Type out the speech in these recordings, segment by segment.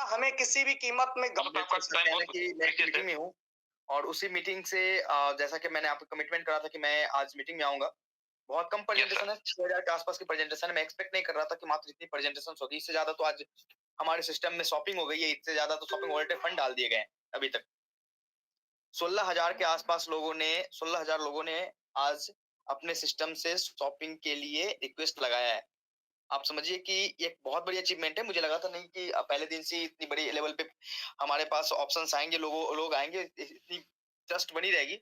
हमें किसी भी कीमत में अब तो आपका टाइम बहुत कि मैं एक नीचे से मीटिंग में हूँ और उसी मीटिंग से जैसा कि मैंने आपको कमिटमेंट करा था कि मैं आज मीटिंग में आऊँगा। बहुत कम यस प्रेजेंटेशन सर। है, 6000 के आस-पास की प्रेजेंटेशन है। मैं एक्सपेक्ट नहीं कर रहा था कि मात्र इतनी प्रेजेंटेशंस होगी। इससे ज़्यादा तो आज हमारे सिस्टम में शॉपिंग हो गई है, इससे ज़्यादा तो शॉपिंग वॉलेट में फंड डाल दिए गए हैं अभी तक। 16,000 के आस-पास 16,000 लोगों ने आज अपने सिस्टम से शॉपिंग के लिए रिक्वेस्ट लगाया है। आप समझिए कि ये एक बहुत बड़ी अचीवमेंट है। मुझे लगा था नहीं कि पहले दिन से ही इतनी बड़ी लेवल पे हमारे पास ऑप्शंस आएँगे, लोग आएँगे, इतनी ट्रस्ट बनी रहेगी।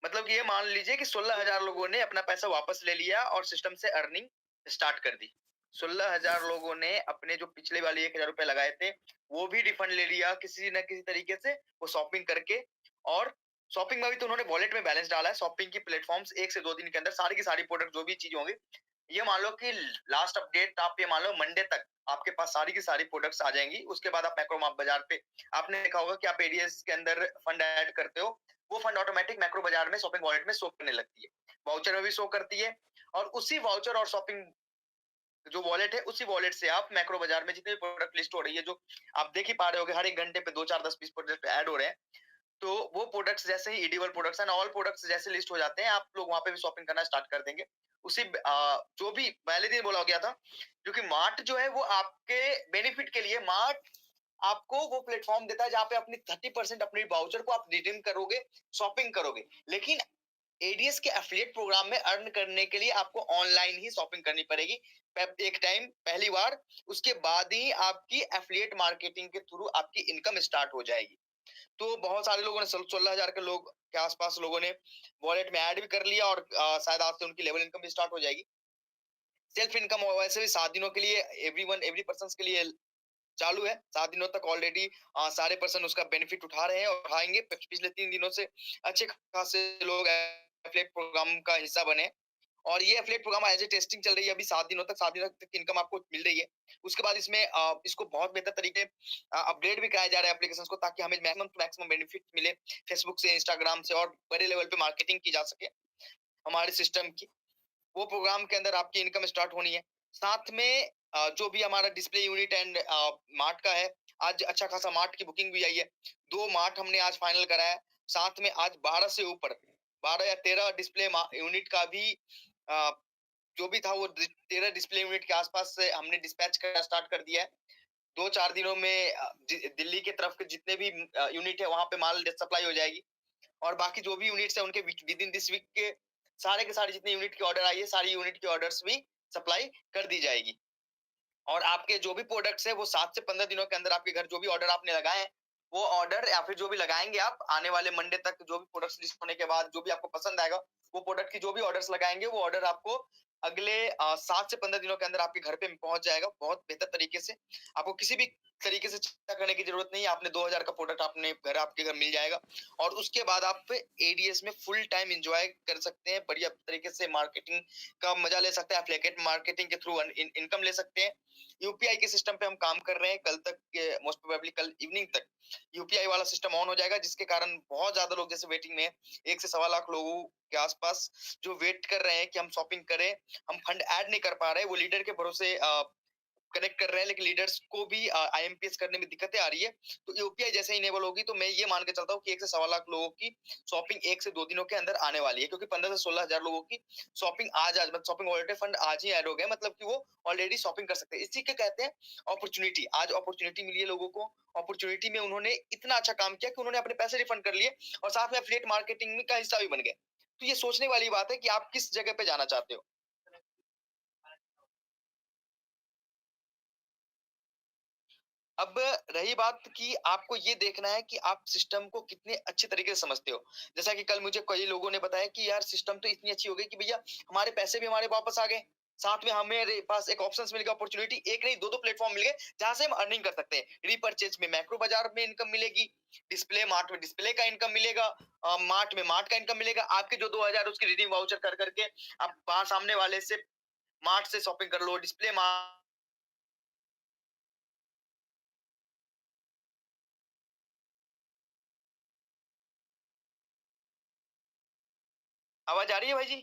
मतलब कि ये मान लीजिए कि 16,000 लोगों ने अपना पैसा वापस ले लिया और सिस्टम से अर्निंग स्टार्ट कर दी। 16,000 लोगों ने अपने जो पिछले वाले ₹1,000 लगाए थे, वो भी रिफंड ले लिया किसी न किसी तरीके से, वो शॉपिंग करके। और शॉपिंग में भी तो उन्होंने वॉलेट में बैलेंस डाला है। शॉपिंग की प्लेटफ़ॉर्म्स 1 से 2 दिन के अंदर सारी की सारी प्रोडक्ट जो भी चीज़ होंगी, ये मान लो कि लास्ट अपडेट आप ये मान लो मंडे तक आपके पास सारी की सारी प्रोडक्ट्स आ जाएँगी। उसके बाद आप मैक्रोमार्ट बाज़ार पे आपने देखा होगा कि आप एडीएस के अंदर फंड ऐड करते हो, वो फंड ऑटोमेटिक मैक्रो बाज़ार में शॉपिंग वॉलेट में शो करने लगती है। वाउचर में भी शो करती है और उसी वाउचर और शॉपिंग जो वॉलेट है, उसी वॉलेट से आप मैक्रो बाज़ार में जितनी भी प्रोडक्ट लिस्ट हो रही है, जो आप देख ही पा रहे होंगे हर 1 घंटे पे 2, 4, 10, 20 प्रोडक्ट ऐड हो रहे हैं। तो वो प्रोडक्ट्स जैसे ही edible products and all products जैसे लिस्ट हो जाते हैं, आप लोग वहाँ पे भी शॉपिंग करना स्टार्ट कर देंगे। जो भी पहले दिन बोला गया था, क्योंकि मार्ट जो है वो आपके बेनिफिट के लिए मार्ट आपको वो प्लेटफ़ॉर्म देता है जहाँ पे अपनी 30% अपनी वाउचर को आप रिडीम करोगे, शॉपिंग करोगे। लेकिन एडीएस के एफिलिएट प्रोग्राम में अर्न करने के लिए आपको ऑनलाइन ही शॉपिंग करनी पड़ेगी। एक टाइम पहली बार, उसके बाद ही आपकी एफिलिएट मार्केटिंग के थ्रू आपकी इनकम स्टार्ट हो जाएगी। तो बहुत सारे लोगों ने 16,000 के लोग के आस-पास लोगों ने वॉलेट में ऐड भी कर लिया और शायद आज से उनकी लेवल इनकम भी स्टार्ट हो जाएगी। सेल्फ इनकम वैसे भी 7 दिनों के लिए एवरी पर्सन्स के लिए चालू है। 7 दिनों तक ऑलरेडी सारे पर्सन उसका बेनिफिट उठा रहे हैं और उठाएँगे। पिछले 3 दिनों से अच्छे खासे लोग एफिलिएट प्रोग्राम का हिस्सा बने। और ये affiliate program as a testing चल रही है अभी 7 दिनों तक, 7 दिनों तक इनकम आपको मिल रही है। उसके बाद इसमें इसको बहुत बेहतर तरीके अपडेट भी कराया जा रहा है एप्लीकेशंस को, ताकि हमें मैक्सिमम टू मैक्सिमम बेनिफिट मिले फेसबुक से, इंस्टाग्राम से, और बड़े लेवल पे मार्केटिंग की जा सके हमारे सिस्टम की। वो प्रोग्राम के अंदर आपकी इनकम स्टार्ट होनी है। साथ में जो भी हमारा डिस्प्ले यूनिट एंड मार्ट का है, आज अच्छा खासा मार्ट की बुकिंग भी आई है। 2 मार्ट हमने आज फाइनल करा है। साथ में आज 12 से ऊपर 12 या 13 डिस्प्ले यूनिट का भी अ, जो भी था वो 13 डिस्प्ले यूनिट के आसपास से हमने डिस्पैच करना स्टार्ट कर दिया है। 2-4 दिनों में दिल्ली की तरफ के जितने भी यूनिट है वहाँ पे माल सप्लाई हो जाएगी। और बाकी जो भी यूनिट्स है उनके विद इन दिस वीक के सारे जितने यूनिट की ऑर्डर आई है, सारी यूनिट की ऑर्डर्स भी सप्लाई कर दी जाएगी। और आपके जो भी प्रोडक्ट्स हैं वो 7 से 15 दिनों के अंदर आपके घर जो भी ऑर्डर आपने लगाए हैं, वो ऑर्डर या फिर जो भी लगाएँगे आप आने वाले मंडे तक, जो भी प्रोडक्ट्स लिस्ट होने के बाद जो भी आपको पसंद आएगा, वो प्रोडक्ट की जो भी ऑर्डर्स लगाएँगे, वो ऑर्डर आपको अगले 7 से 15 दिनों के अंदर आपके घर पे पहुँच जाएगा बहुत बेहतर तरीके से। आपको किसी भी तरीके से चिंता करने की ज़रूरत नहीं है। आपने 2,000 का प्रोडक्ट आपके घर मिल जाएगा और उसके बाद आप एडीएस में फुल टाइम एन्जॉय कर सकते हैं। बढ़िया तरीके से मार्केटिंग का मज़ा ले सकते हैं। एफिलिएट मार्केटिंग के थ्रू इनकम ले सकते हैं। यूपीआई के सिस्टम पे हम काम कर रहे हैं। कल तक मोस्ट प्रोबेबली कल इवनिंग तक यूपीआई वाला सिस्टम ऑन हो जाएगा, जिसके कारण बहुत ज़्यादा लोग जैसे वेटिंग में हैं। 1 से सवा लाख लोगों के आस-पास जो वेट कर रहे हैं कि हम शॉपिंग करें, हम फंड ऐड नहीं कर पा रहे हैं, वो लीडर के भरोसे कनेक्ट कर रहे हैं, लेकिन लीडर्स को भी आईएमपीएस करने में दिक्कतें आ रही है। तो यूपीआई जैसे ही इनेबल होगी तो मैं ये मान के चलता हूँ कि 1 से सवा लाख लोगों की शॉपिंग 1 से 2 दिनों के अंदर आने वाली है, क्योंकि 15 से 16,000 लोगों की शॉपिंग आज आज मतलब शॉपिंग वॉलेट फंड आज ही ऐड हो गए, मतलब कि वो ऑलरेडी शॉपिंग कर सकते हैं। इसी के कहते हैं अपॉर्च्युनिटी। आज अपॉर्च्युनिटी मिली है लोगों को। अपॉर्च्युनिटी में उन्होंने इतना अच्छा काम किया कि उन्होंने अपने पैसे रिफंड कर लिए और साथ में एफिलिएट मार्केटिंग में का हिस्सा भी बन गए। तो ये सोचने वाली बात है कि आप किस जगह पे जाना चाहते हो। अब रही बात कि आपको ये देखना है कि आप सिस्टम को कितने अच्छे तरीके से समझते हो। जैसा कि कल मुझे कई लोगों ने बताया कि यार सिस्टम तो इतनी अच्छी हो गई कि भैया हमारे पैसे भी हमारे वापस आ गए। साथ में हमारे पास एक ऑप्शंस मिल गया, अपॉर्च्युनिटी एक नहीं 2-2 प्लेटफॉर्म मिल गए जहाँ से हम अर्निंग कर सकते हैं। रीपर्चेज में मैक्रो बाजार में इनकम मिलेगी, डिस्प्ले मार्ट में डिस्प्ले का इनकम मिलेगा, मार्ट में मार्ट का इनकम मिलेगा। आपके जो 2000 उसकी रिडीम वाउचर कर करके आप बाहर सामने वाले से मार्ट से शॉपिंग कर लो, डिस्प्ले मार्ट। आवाज़ आ रही है भाई जी?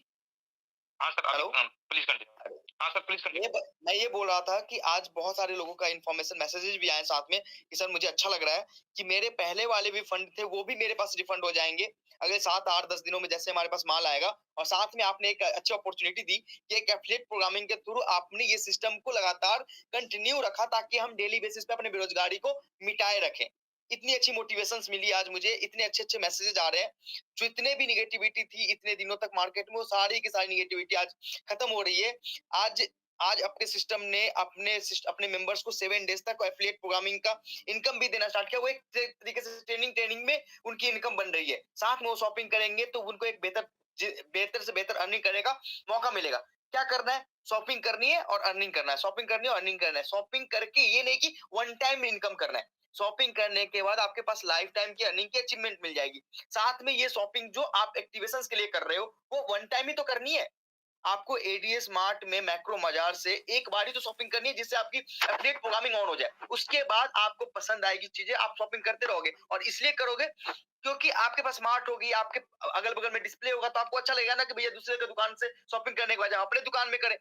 हाँ सर, अभी हेलो? Please continue. हाँ सर, प्लीज़ कंटिन्यू। मैं ये बोल रहा था कि आज बहुत सारे लोगों का इन्फॉर्मेशन मैसेजेस भी आए साथ में कि सर मुझे अच्छा लग रहा है कि मेरे पहले वाले भी फंड थे, वो भी मेरे पास रिफंड हो जाएँगे। अगले 7, 8, 10 दिनों में जैसे हमारे पास माल आएगा और साथ में आपने एक अच्छी अपॉर्च्युनिटी दी कि एक एफिलिएट प्रोग्रामिंग के थ्रू आपने ये सिस्टम को लगातार कंटिन्यू रखा ताकि हम डेली बेसिस पे अपनी बेरोज़गारी को मिटाए रखें। इतनी अच्छी मोटिवेशंस मिली आज मुझे, इतने अच्छे-अच्छे मैसेजेस आ रहे हैं। जो इतने भी नेगेटिविटी थी इतने दिनों तक मार्केट में, वो सारी की सारी नेगेटिविटी आज खत्म हो रही है। आज आज अपने सिस्टम ने अपने मेंबर्स को 7 डेज तक एफिलिएट प्रोग्रामिंग का इनकम भी देना स्टार्ट किया। वो एक तरीके से ट्रेनिंग ट्रेनिंग में उनकी इनकम बन रही है। साथ में वो शॉपिंग करेंगे तो उनको एक बेहतर से बेहतर अर्निंग करने का मौका मिलेगा। क्या करना है? शॉपिंग करनी है और अर्निंग करना है। शॉपिंग करनी है और अर्निंग करना है। शॉपिंग करके ये नहीं कि वन टाइम इनकम करना है। शॉपिंग करने के बाद आपके पास लाइफ टाइम की अर्निंग की अचीवमेंट मिल जाएगी। साथ में ये शॉपिंग जो आप एक्टिवेशंस के लिए कर रहे हो, वो वन टाइम ही तो करनी है। आपको एडीएस मार्ट में मैक्रो बाजार से एक बार ही तो शॉपिंग करनी है जिससे आपकी एफिलिएट प्रोग्रामिंग ऑन हो जाए। उसके बाद आपको पसंद आएगी चीजें, आप शॉपिंग करते रहोगे और इसलिए करोगे क्योंकि आपके पास स्मार्ट होगी, आपके अगल-बगल में डिस्प्ले होगा तो आपको अच्छा लगेगा ना कि भैया दूसरे की दुकान से शॉपिंग करने के बजाय अपने दुकान में करें।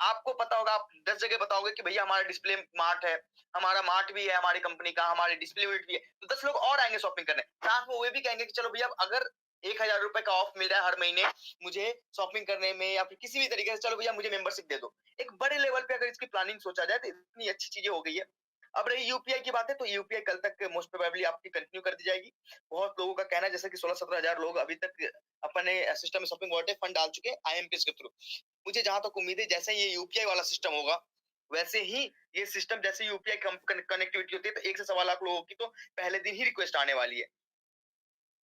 आपको पता होगा, आप 10 जगह बताओगे कि भैया हमारा डिस्प्ले मार्ट है, हमारा मार्ट भी है हमारी कंपनी का, हमारे डिस्प्ले यूनिट भी है, तो 10 लोग और आएंगे शॉपिंग करने। साथ में वो भी कहेंगे कि चलो भैया अगर 1000 रुपए का ऑफ मिल रहा है हर महीने मुझे शॉपिंग करने में या फिर किसी भी तरीके से, चलो भैया मुझे मेंबरशिप दे दो। एक बड़े लेवल पे अगर इसकी प्लानिंग सोचा जाए तो इतनी अच्छी चीजें हो गई है। अब रही यूपीआई की बात है, तो यूपीआई कल तक मोस्ट प्रोबेबली आपकी कंटिन्यू कर दी जाएगी। बहुत लोगों का कहना है जैसे कि 16-17 हजार लोग अभी तक अपने सिस्टम में शॉपिंग वॉलेट फंड डाल चुके हैं आईएमपीएस के थ्रू। मुझे जहां तक उम्मीद है जैसे ये यूपीआई वाला सिस्टम होगा वैसे ही ये सिस्टम, जैसे यूपीआई कनेक्टिविटी होती है तो 1 से 1.25 लाख लोगों की तो पहले दिन ही रिक्वेस्ट आने वाली है।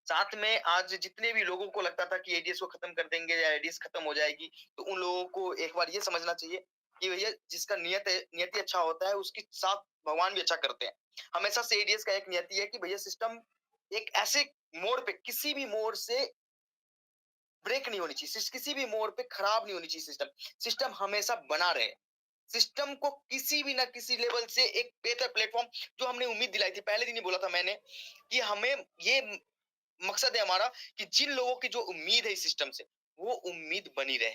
साथ में आज जितने भी लोगों को लगता था कि एडीएस को खत्म कर देंगे या एडीएस खत्म हो जाएगी, तो उन लोगों को एक बार ये समझना चाहिए कि भैया जिसका नियति अच्छा होता है उसके साथ भगवान भी अच्छा करते हैं। हमेशा से एडीएस का एक नियति है कि भैया सिस्टम एक ऐसे मोड़ पे, किसी भी मोड़ से ब्रेक नहीं होनी चाहिए, किसी भी मोड़ पे खराब नहीं होनी चाहिए सिस्टम। सिस्टम हमेशा बना रहे। सिस्टम को किसी भी ना किसी लेवल से एक बेहतर प्लेटफॉर्म, जो हमने उम्मीद दिलाई थी पहले दिन ही बोला था मैंने कि हमें ये मकसद है हमारा कि जिन लोगों की जो उम्मीद है इस सिस्टम से, वो उम्मीद बनी रहे।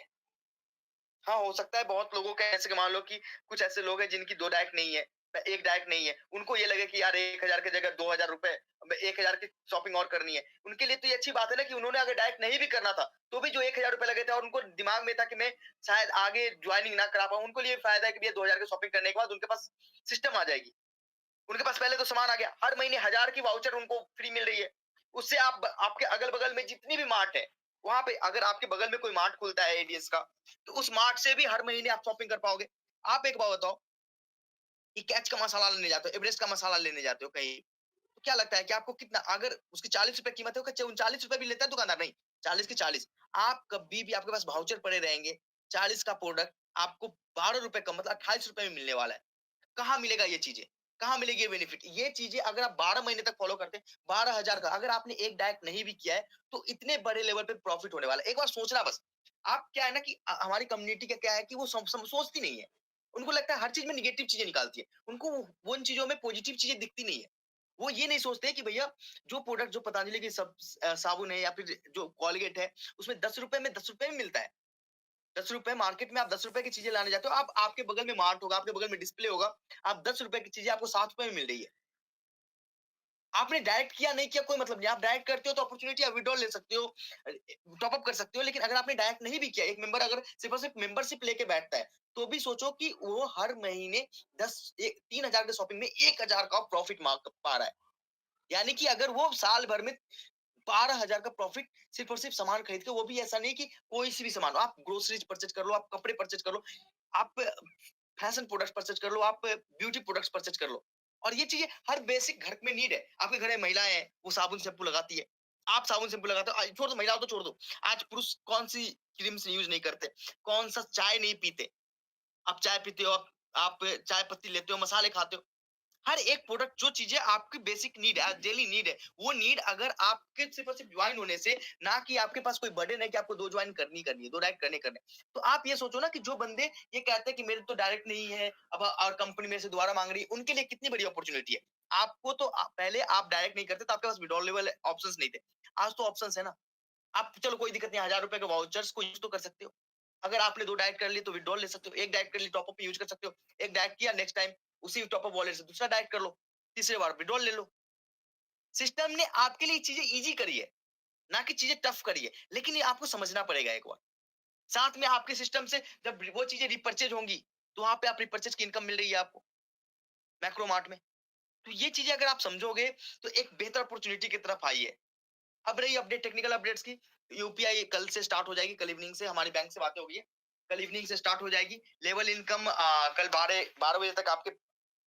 हाँ, हो सकता है बहुत लोगों का ऐसे, कि मान लो कि कुछ ऐसे लोग हैं जिनकी 2 डायरेक्ट नहीं है, 1 डायरेक्ट नहीं है। उनको ये लगे कि यार 1000 की जगह 2000 रुपए, 1000 की शॉपिंग और करनी है। उनके लिए तो ये अच्छी बात है ना कि उन्होंने अगर डायरेक्ट नहीं भी करना था, तो भी जो 1000 रुपए लगे थे और उनको दिमाग में था कि मैं शायद आगे जॉइनिंग ना करा पाऊँ, उनको लिए फायदा है कि भैया 2000 की शॉपिंग करने के बाद उनके पास सिस्टम आ जाएगी। उनके पास पहले तो सामान आ गया, हर महीने 1000 की वाउचर उनको फ्री मिल रही है। उससे आप आपके अगल-बगल में जितनी भी मार्ट है, वहाँ पे अगर आपके बगल में कोई मार्ट खुलता है एडीएस का, तो उस मार्ट से भी हर महीने आप शॉपिंग कर पाओगे। आप एक बात बताओ कि कैच का मसाला लेने जाते हो, एवरेस्ट का मसाला लेने जाते हो कहीं, तो क्या लगता है कि आपको कितना, अगर उसकी 40 रुपए कीमत है, वो 39 रुपए भी लेता है दुकानदार? नहीं, 40 के 40। आप कभी भी आपके पास वाउचर पड़े रहेंगे, 40 का प्रोडक्ट आपको 12 रुपए कम, मतलब 28 रुपए में मिलने वाला है। कहाँ मिलेगा ये चीजें? कहाँ मिलेगी ये बेनिफिट? ये चीजें अगर आप 12 महीने तक फॉलो करते हैं, 12,000 का अगर आपने एक डाइट नहीं भी किया है, तो इतने बड़े लेवल पे प्रॉफिट होने वाला है। एक बार सोचना बस। आप क्या है ना कि हमारी कम्युनिटी का क्या है कि वो सोचती नहीं है। उनको लगता है हर चीज में नेगेटिव चीजें निकालती है। उनको वो उन चीजों में पॉजिटिव चीजें दिखती नहीं है। वो ये नहीं सोचते कि भैया जो प्रोडक्ट, जो पतंजलि की साबुन है या फिर जो कोलगेट है, उसमें 10 रुपए में 10 रुपए में मिलता है। 10 रुपए मार्केट में आप 10 रुपए की चीजें लाने जाते हो, आप आपके बगल में मार्ट होगा, आपके बगल में डिस्प्ले होगा, आप 10 रुपए की चीजें आपको 7 रुपए में मिल रही है। आपने डायरेक्ट किया, नहीं किया कोई मतलब नहीं। आप डायरेक्ट करते हो तो अपॉर्चुनिटी आप विथड्रॉल ले सकते हो, टॉप अप कर सकते हो। लेकिन अगर आपने डायरेक्ट नहीं भी किया, एक मेंबर अगर सिर्फ और सिर्फ मेंबरशिप लेके बैठता है, तो भी सोचो कि वो हर महीने 3000 के शॉपिंग में 1000 का प्रॉफिट पा रहा है। यानी कि अगर वो साल भर में 12,000 का प्रॉफिट सिर्फ और सिर्फ सामान खरीद के, वो भी ऐसा नहीं कि कोई सी भी सामान हो, आप ग्रोसरीज परचेज कर लो, आप कपड़े परचेज कर लो, आप फैशन प्रोडक्ट्स परचेज कर लो, आप ब्यूटी प्रोडक्ट्स परचेज कर लो। और ये चीजें हर बेसिक घर में नीड है। आपके घर में महिलाएं हैं, वो साबुन शैम्पू लगाती है, आप साबुन शैम्पू लगाते हो। छोड़ दो महिलाओं, तो छोड़ दो। आज पुरुष कौन सी क्रीम से यूज नहीं करते, कौन सा चाय नहीं पीते। आप चाय पीते हो, आप चाय पत्ती लेते हो, मसाले खाते हो। हर एक प्रोडक्ट, जो चीजें आपकी बेसिक नीड है, डेली नीड है, वो नीड अगर आपके सिर्फ और सिर्फ ज्वाइन होने से, ना कि आपके पास कोई बर्डन है कि आपको 2 ज्वाइन करनी है, 2 डायरेक्ट करने। तो आप ये सोचो ना कि जो बंदे ये कहते हैं कि मेरे तो डायरेक्ट नहीं है, अब और कंपनी मेरे से दोबारा मांग रही है, उनके लिए कितनी बड़ी अपॉर्चुनिटी है। आपको तो पहले आप डायरेक्ट नहीं करते, तो आपके पास विड्रॉल लेवल ऑप्शंस नहीं थे। आज तो ऑप्शंस है ना। आप चलो कोई दिक्कत नहीं, 1000 रुपए के वाउचर्स को यूज तो कर सकते हो। अगर आपने 2 डायरेक्ट कर ली तो विथड्रॉल ले सकते हो, एक डायरेक्ट कर ली टॉप अप यूज कर सकते हो, एक डायरेक्ट किया नेक्स्ट टाइम उसी टॉप अप वॉलेट से दूसरा डायरेक्ट कर लो, तीसरे बार विथड्रॉल ले लो। सिस्टम ने आपके लिए चीजें ईज़ी करी है, ना कि चीजें टफ करी है, लेकिन ये आपको समझना पड़ेगा एक बार। साथ में आपके सिस्टम से जब वो चीजें रिपर्चेज होंगी, तो वहाँ पे आप रिपर्चेज की इनकम मिल रही है आपको, मैक्रो मार्ट में। तो ये चीजें अगर आप समझोगे, तो एक बेहतर अपॉर्च्युनिटी की तरफ आई है। अब रही अपडेट टेक्निकल अपडेट्स की, यूपीआई कल से स्टार्ट हो जाएगी, कल इवनिंग से हमारी बैंक से बातें हो गई है। कल इवनिंग से स्टार्ट हो जाएगी। लेवल इनकम कल 12 बजे तक आपके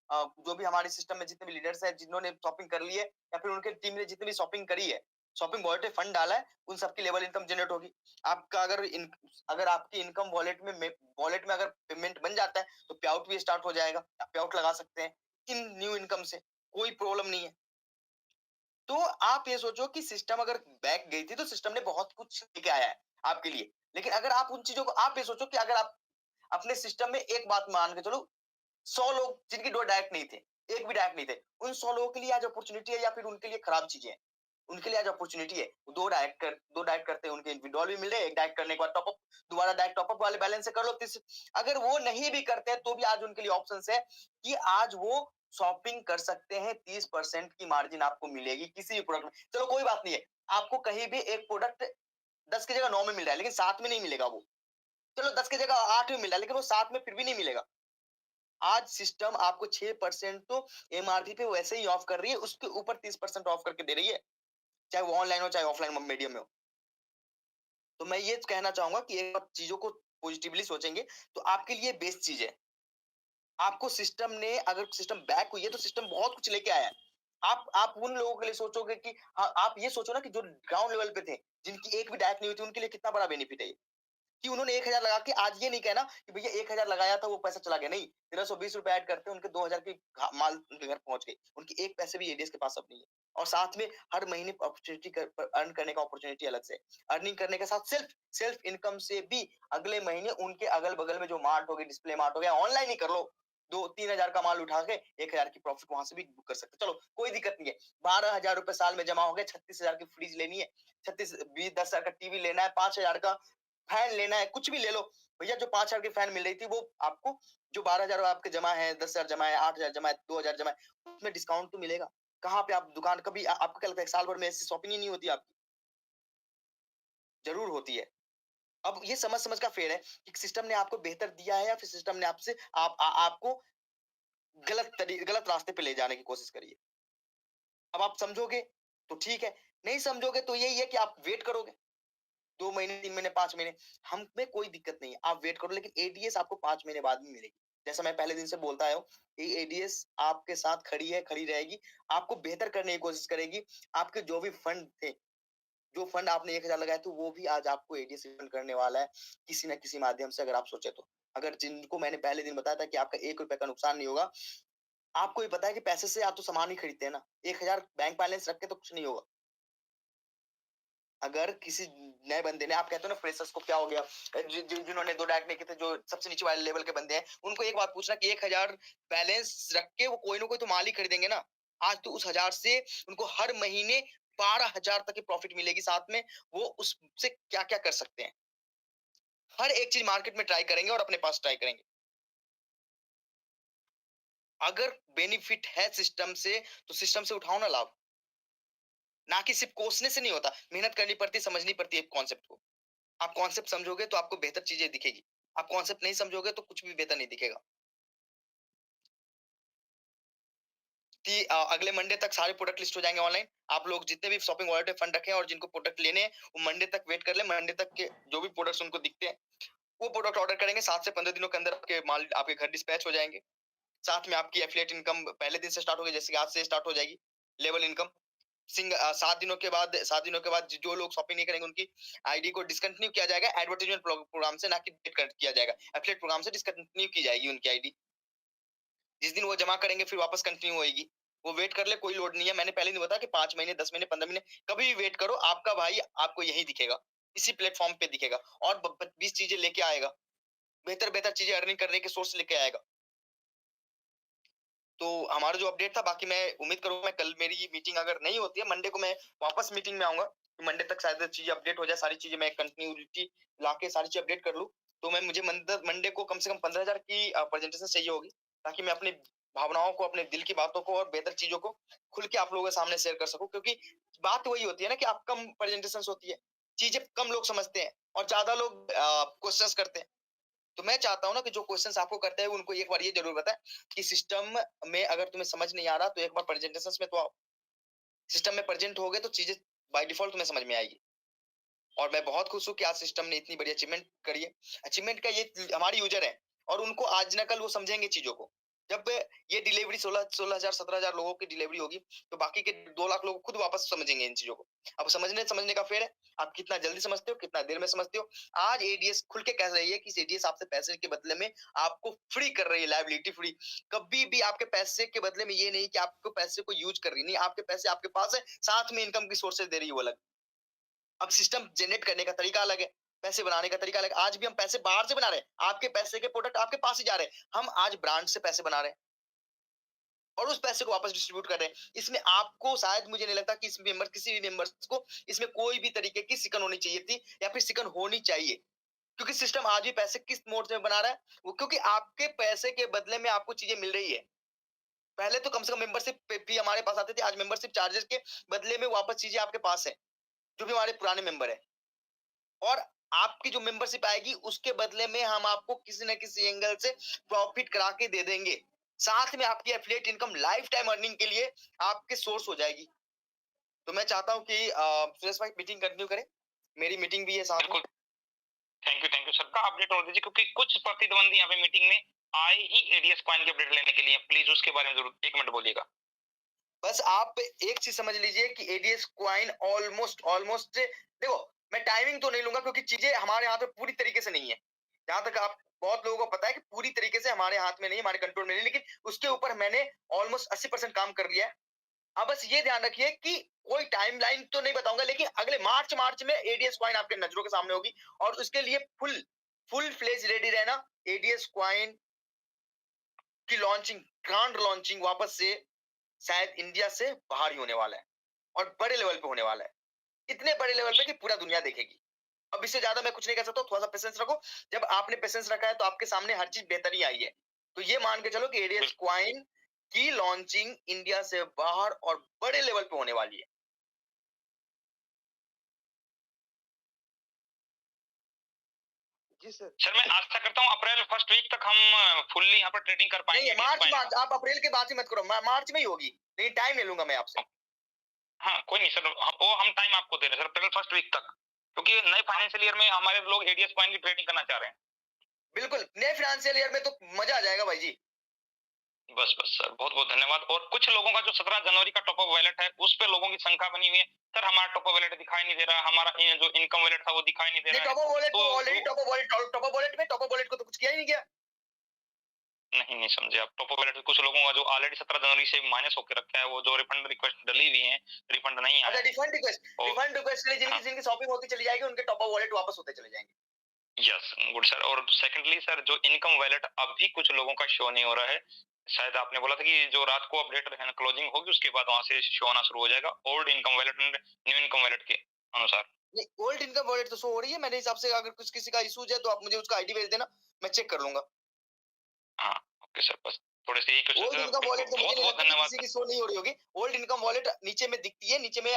जो भी हमारे सिस्टम में जितने भी लीडर्स हैं जिन्होंने शॉपिंग कर ली है या फिर उनके टीम ने जितनी भी शॉपिंग करी है, शॉपिंग वॉलेट में फंड डाला है, उन सबकी लेवल इनकम जनरेट होगी। आपका अगर आपकी इनकम वॉलेट में अगर पेमेंट बन जाता है, तो पे आउट भी स्टार्ट हो जाएगा, आप पे आउट लगा सकते हैं इन न्यू इनकम से, कोई प्रॉब्लम नहीं है। तो आप ये सोचो कि सिस्टम अगर बैक गई थी तो सिस्टम ने बहुत कुछ लेके आया है आपके लिए। लेकिन अगर आप उन चीजों को आप ये सोचो कि अगर आप अपने सिस्टम में एक बात मान के चलो, 100 लोग जिनकी 2 डायरेक्ट नहीं थे, एक भी डायरेक्ट नहीं थे, उन 100 लोगों के लिए आज अपॉर्च्युनिटी है या फिर उनके लिए खराब चीजें हैं? उनके लिए आज अपॉर्च्युनिटी है। 2 डायरेक्ट करते हैं, उनके विथड्रॉल भी मिल रहे हैं, एक डायरेक्ट करने के बाद टॉप अप दोबारा डायरेक्ट टॉप अप वाले बैलेंस से कर लो। अगर वो नहीं भी करते हैं तो भी आज उनके लिए ऑप्शंस है कि आज वो शॉपिंग कर सकते हैं, 30% की मार्जिन आपको मिलेगी किसी भी प्रोडक्ट में। चलो कोई बात नहीं है, आपको कहीं भी एक प्रोडक्ट 10 की जगह 9 में मिल रहा है, लेकिन 7 में नहीं मिलेगा वो। चलो 10 की जगह 8 में मिल रहा है, लेकिन वो 7 में फिर भी नहीं मिलेगा। आज सिस्टम आपको 6% तो एमआरपी पे वैसे ही ऑफ कर रही है, उसके ऊपर 30% ऑफ करके दे रही है, चाहे वो ऑनलाइन हो चाहे ऑफलाइन मीडियम में हो। तो मैं ये कहना चाहूंगा कि एक बार चीजों को पॉजिटिवली सोचेंगे तो आपके लिए बेस्ट चीज है। आपको सिस्टम ने अगर सिस्टम बैक हुई है तो सिस्टम बहुत कुछ लेके आया है। आप उन लोगों के लिए सोचोगे कि हाँ, आप ये सोचो ना कि जो ग्राउंड लेवल पे थे, जिनकी एक भी डायरेक्ट नहीं हुई थी, उनके लिए कितना बड़ा बेनिफिट है ये। कि उन्होंने 1000 लगा के आज ये नहीं कहना कि भैया 1000 लगाया था वो पैसा चला गया, नहीं, 1320 रुपए ऐड करते उनके 2000 की माल उनके घर पहुंच गई, उनकी एक पैसे भी एडीएस के पास अब नहीं है। और साथ में हर महीने अपॉर्चुनिटी अर्न करने का अपॉर्चुनिटी अलग से, अर्निंग करने के साथ सेल्फ सेल्फ इनकम से भी अगले महीने उनके अगल बगल में जो मार्ट हो गए, डिस्प्ले मार्ट हो गया, ऑनलाइन ही कर लो, 2-3 हजार का माल उठा के 1000 की प्रॉफिट वहां से भी बुक कर सकते हो। चलो कोई दिक्कत नहीं है, 12,000 रुपए साल में जमा हो गए, 36,000 की फ्रिज लेनी है, 10,000 का टीवी लेना है, 5,000 का फैन लेना है, कुछ भी ले लो। भैया जो 5,000 की फैन मिल रही थी वो आपको, जो 12,000 आपके जमा है, 10,000 जमा है, 8,000 जमा है, 2,000 जमा है, उसमें डिस्काउंट तो मिलेगा। कहाँ पे आप दुकान कभी आपको क्या लगता है साल भर में ऐसी शॉपिंग ही नहीं होती आपकी? ज़रूर होती है। अब ये समझ-समझ का फेर है कि सिस्टम ने आपको बेहतर दिया है या फिर सिस्टम ने आपसे आपको गलत रास्ते पे ले जाने की कोशिश करी है। अब आप समझोगे तो ठीक है, नहीं समझोगे तो यही है कि आप वेट करोगे। 2 महीने, 3 महीने, 5 महीने, हम में कोई दिक्कत नहीं है। आप वेट करो, लेकिन एडीएस आपको 5 महीने बाद भी मिलेगी। जैसा मैं पहले दिन से बोलता आया हूँ, ये एडीएस आपके साथ खड़ी है, खड़ी रहेगी, आपको बेहतर करने की कोशिश करेगी। आपके जो भी फंड थे, जो फंड आपने 1000 लगाए थे, वो भी आज आपको एडीएस रिफंड करने वाला है, किसी न किसी माध्यम से, अगर आप सोचे तो। अगर जिनको मैंने पहले दिन बताया था कि आपका ₹1 का नुकसान नहीं होगा, आपको भी पता है कि पैसे से आप तो सामान ही खरीदते हैं ना, 1000 बैंक बैलेंस रख के तो कुछ नहीं होगा। अगर किसी नए बंदे ने, आप कहते हो ना फ्रेशर्स को क्या हो गया, जिन्होंने 2 डायरेक्ट नहीं किए थे, जो सबसे नीचे वाले लेवल के बंदे हैं, उनको एक बात पूछना कि 1000 बैलेंस रख के वो कोई ना कोई तो माल ही खरीदेंगे ना। आज तो उस 1000 से उनको हर महीने 12,000 तक की प्रॉफिट मिलेगी, साथ में वो उससे क्या-क्या कर सकते हैं। हर एक चीज़ मार्केट में ट्राई करेंगे और अपने पास ट्राई करेंगे। अगर बेनिफिट है सिस्टम से, तो सिस्टम से उठाओ ना लाभ। ना कि सिर्फ कोसने से नहीं होता, मेहनत करनी पड़ती है, समझनी पड़ती है कॉन्सेप्ट को। आप कॉन्सेप्ट समझोगे तो आपको बेहतर चीजें दिखेगी। आप कॉन्सेप्ट नहीं समझोगे तो कुछ भी बेहतर नहीं दिखेगा। कि अगले मंडे तक सारे प्रोडक्ट लिस्ट हो जाएंगे ऑनलाइन। आप लोग जितने भी शॉपिंग वॉलेट में फंड रखे हैं और जिनको प्रोडक्ट लेने हैं, वो मंडे तक वेट कर ले। मंडे तक के जो भी प्रोडक्ट्स उनको दिखते हैं, वो प्रोडक्ट ऑर्डर करेंगे। 7 से 15 दिनों के अंदर आपके माल आपके घर डिस्पैच हो जाएंगे। साथ में आपकी एफिलिएट इनकम पहले दिन से स्टार्ट होगी, जैसे कि आज से स्टार्ट हो जाएगी। लेवल इनकम 7 दिनों के बाद जो लोग शॉपिंग नहीं करेंगे, उनकी आईडी को डिसकंटिन्यू किया जाएगा एडवर्टाइजमेंट प्रोग्राम से, ना कि किया जाएगा। एफिलिएट प्रोग्राम से डिसकंटिन्यू की जाएगी उनकी आईडी। जिस दिन वो जमा करेंगे फिर वापस कंटिन्यू होएगी। वो वेट कर ले, कोई लोड नहीं है। मैंने पहले नहीं बताया कि 5 महीने, 10 महीने, 15 महीने, कभी भी वेट करो, आपका भाई आपको यहीं दिखेगा। इसी प्लेटफ़ॉर्म पे दिखेगा और ब ब 20 चीज़ें लेके आएगा। बेहतर-बेहतर चीज़ें अर्निंग करने के सोर्स लेके आएगा। तो हमारा जो अपडेट था, बाकी मैं उम्मीद करूँगा, मैं कल मेरी मीटिंग अगर नहीं होती है, मंडे को मैं वापस मीटिंग में आऊँगा। तो मंडे तक शायद चीज़ें अपडेट हो जाए, सारी चीज़ें मैं कंटिन्यूटी लाके सारी चीज़ें अपडेट कर लूँ। तो मैं मुझे मंडे को कम से कम 15,000 की प्रेजेंटेशन चाहिए होगी, ताकि मैं अपनी भावनाओं को, अपने दिल की बातों को और बेहतर चीज़ों को खुल के आप लोगों के सामने शेयर कर सकूँ। क्योंकि बात वही होती है ना कि आप कम प्रेजेंटेशंस होती है, चीज़ें कम लोग समझते हैं और ज़्यादा लोग क्वेश्चन्स करते हैं। तो मैं चाहता हूँ ना कि जो क्वेश्चंस आपको करते हैं उनको एक बार ये ज़रूर बताएँ कि सिस्टम में अगर तुम्हें समझ नहीं आ रहा तो एक बार प्रेजेंटेशंस में तो आओ। सिस्टम में प्रेजेंट होगे तो चीज़ें बाय डिफ़ॉल्ट तुम्हें समझ में आएगी। और मैं बहुत खुश हूँ कि आज सिस्टम ने इतनी बड़ी अचीवमेंट करी है। अचीवमेंट का ये हमारे यूज़र हैं और उनको आज ना कल वो समझेंगे चीज़ों को। जब ये डिलीवरी 16,000 17,000 लोगों की डिलीवरी होगी, तो बाकी के 2 लाख लोग खुद वापस समझेंगे इन चीज़ों को। अब समझने का फेर है, आप कितना जल्दी समझते हो, कितना देर में समझते हो। आज एडीएस खुल के कह रही है कि एडीएस आपसे पैसे के बदले में आपको फ्री कर रही है, लायबिलिटी फ्री। कभी भी आपके पैसे के बदले में ये नहीं कि आपको पैसे को यूज़ कर रही है, नहीं आपके पैसे आपके पास है, साथ में इनकम की सोर्सेज़ दे रही है वो अलग। अब सिस्टम जनरेट करने का तरीका अलग है, पैसे बनाने का तरीका अलग है। आज भी हम पैसे बाहर से बना रहे हैं, आपके पैसे के प्रोडक्ट आपके पास ही जा रहे हैं। हम आज ब्रांड से पैसे बना रहे हैं और उस पैसे को वापस डिस्ट्रीब्यूट कर रहे हैं। इसमें आपको शायद मुझे नहीं लगता कि इस मेंबर किसी भी मेंबर्स को इसमें कोई भी तरीके की सिकन होनी चाहिए थी या फिर सिकन होनी चाहिए। क्योंकि सिस्टम आज भी पैसे किस मोड से बना रहा है, वो क्योंकि आपके पैसे के बदले में आपको चीजें मिल रही है। पहले तो कम से कम मेंबरशिप फी हमारे पास आते थे, आज मेंबरशिप चार्जेस के बदले में वापस चीजें आपके पास है, जो भी हमारे पुराने मेंबर है। और आपकी जो मेंबरशिप आएगी उसके बदले में हम आपको किसी न किसी एंगल से प्रॉफिट करा के दे देंगे। साथ में आपकी affiliate income life time earning के लिए आपके सोर्स हो जाएगी। तो मैं चाहता हूँ कि सुरेश भाई मीटिंग कंटिन्यू करें। मेरी मीटिंग भी है साथ में। थैंक यू सर का अपडेट और दीजिए, क्योंकि कुछ प्रतिद्वंदी यहाँ पे मीटिंग में आए ही एडीएस कॉइन के अपडेट लेने के लिए। प्लीज उसके बारे में जरूर 1 मिनट बोलिएगा। बस आप एक चीज समझ लीजिए कि एडीएस कॉइन ऑलमोस्ट ऑलमोस्ट देखो, मैं टाइमिंग तो नहीं लूंगा क्योंकि चीजें हमारे हाथ में पूरी तरीके से नहीं है। जहां तक आप बहुत लोगों को पता है कि पूरी तरीके से हमारे हाथ में नहीं, हमारे कंट्रोल में नहीं, लेकिन उसके ऊपर मैंने ऑलमोस्ट 80% काम कर लिया है। अब बस ये ध्यान रखिए कि कोई टाइमलाइन तो नहीं बताऊंगा, लेकिन अगले मार्च में एडीएस कॉइन आपके नजरों के सामने होगी और उसके लिए फुल फुल फ्लेज रेडी रहना। एडीएस कॉइन की लॉन्चिंग, ग्रांड लॉन्चिंग वापस से शायद इंडिया से बाहर ही होने वाला है और बड़े लेवल पे होने वाला है। इतने बड़े लेवल पे कि पूरा दुनिया देखेगी। अब इससे ज्यादा मैं कुछ नहीं कह सकता, थोड़ा सा पेशेंस रखो। जब आपने पेशेंस रखा है तो आपके सामने हर चीज बेहतर ही आई है। तो ये मान के चलो कि एडीएस कॉइन की लॉन्चिंग इंडिया से बाहर और बड़े लेवल पे होने वाली है। जी सर। सर मैं आशा करता हूँ अप्रैल फर्स्ट वीक तक हम फुल्ली यहाँ पर ट्रेडिंग कर पाएंगे। नहीं, मार्च आप अप्रैल के बाद ही मत करो, मार्च में ही होगी। नहीं, टाइम ले लूंगा मैं आपसे। हाँ कोई नहीं सर, वो हम टाइम आपको दे रहे हैं सर, अप्रैल फर्स्ट वीक तक, क्योंकि नए फाइनेंशियल ईयर में हमारे लोग एडीएस कॉइन की ट्रेडिंग करना चाह रहे हैं। बिल्कुल, नए फाइनेंशियल ईयर में तो मजा आ जाएगा भाई जी। बस बस सर, बहुत बहुत धन्यवाद। और कुछ लोगों का जो 17 जनवरी का टॉप अप वैलेट है उस पे लोगों की संख्या बनी हुई है। सर हमारा टॉप अप वैलेट दिखाई नहीं दे रहा, हमारा जो इनकम वैलेट था वो दिखाई नहीं दे रहा है। टॉप अप वॉलेट तो को ऑलरेडी टॉप अप वॉलेट को तो कुछ किया ही नहीं गया। नहीं समझे आप। टॉप अप वैलेट कुछ लोगों का जो ऑलरेडी 17 जनवरी से माइनस होकर रखा है, वो जो रिफंड रिक्वेस्ट डली हुई है, रिफंड नहीं आया। अच्छा, रिफंड रिक्वेस्ट के लिए जिनकी शॉपिंग होती चली जाएगी, उनके टॉप अप वॉलेट वापस होते चले जाएंगे। Yes good sir. और सेकंडली सर, जो इनकम वैलेट अभी कुछ लोगों का शो नहीं हो रहा है, शायद आपने बोला था कि जो रात को अपडेट क्लोजिंग होगी उसके बाद वहां से शो होना शुरू हो जाएगा, old income wallet and new income wallet के अनुसार। नहीं, ओल्ड इनकम वॉलेट तो शो हो रही है मेरे हिसाब से। अगर कुछ किसी का इशूज है तो आप मुझे उसका आईडी भेज देना, मैं चेक कर लूंगा। हाँ ओके सर, बस थोड़े से यही क्वेश्चन। ओल्ड इनकम वॉलेट तो मुझे बहुत नहीं बहुत लगता कि धन्यवाद किसी की शो नहीं हो रही होगी। ओल्ड इनकम वॉलेट नीचे में दिखती है, नीचे में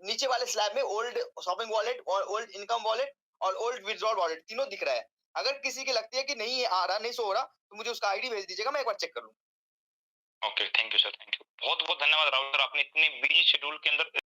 नीचे वाले स्लैब में ओल्ड शॉपिंग वॉलेट और ओल्ड इनकम वॉलेट और ओल्ड विथड्रॉल वॉलेट तीनों दिख रहा है। अगर किसी की लगती है कि नहीं आ रहा, नहीं शो हो रहा, तो मुझे उसका आईडी भेज दीजिएगा, मैं एक बार चेक कर लूंगा। Okay thank you sir, thank you. बहुत बहुत धन्यवाद राहुल सर, आपने इतने बिजी शेड्यूल के अंदर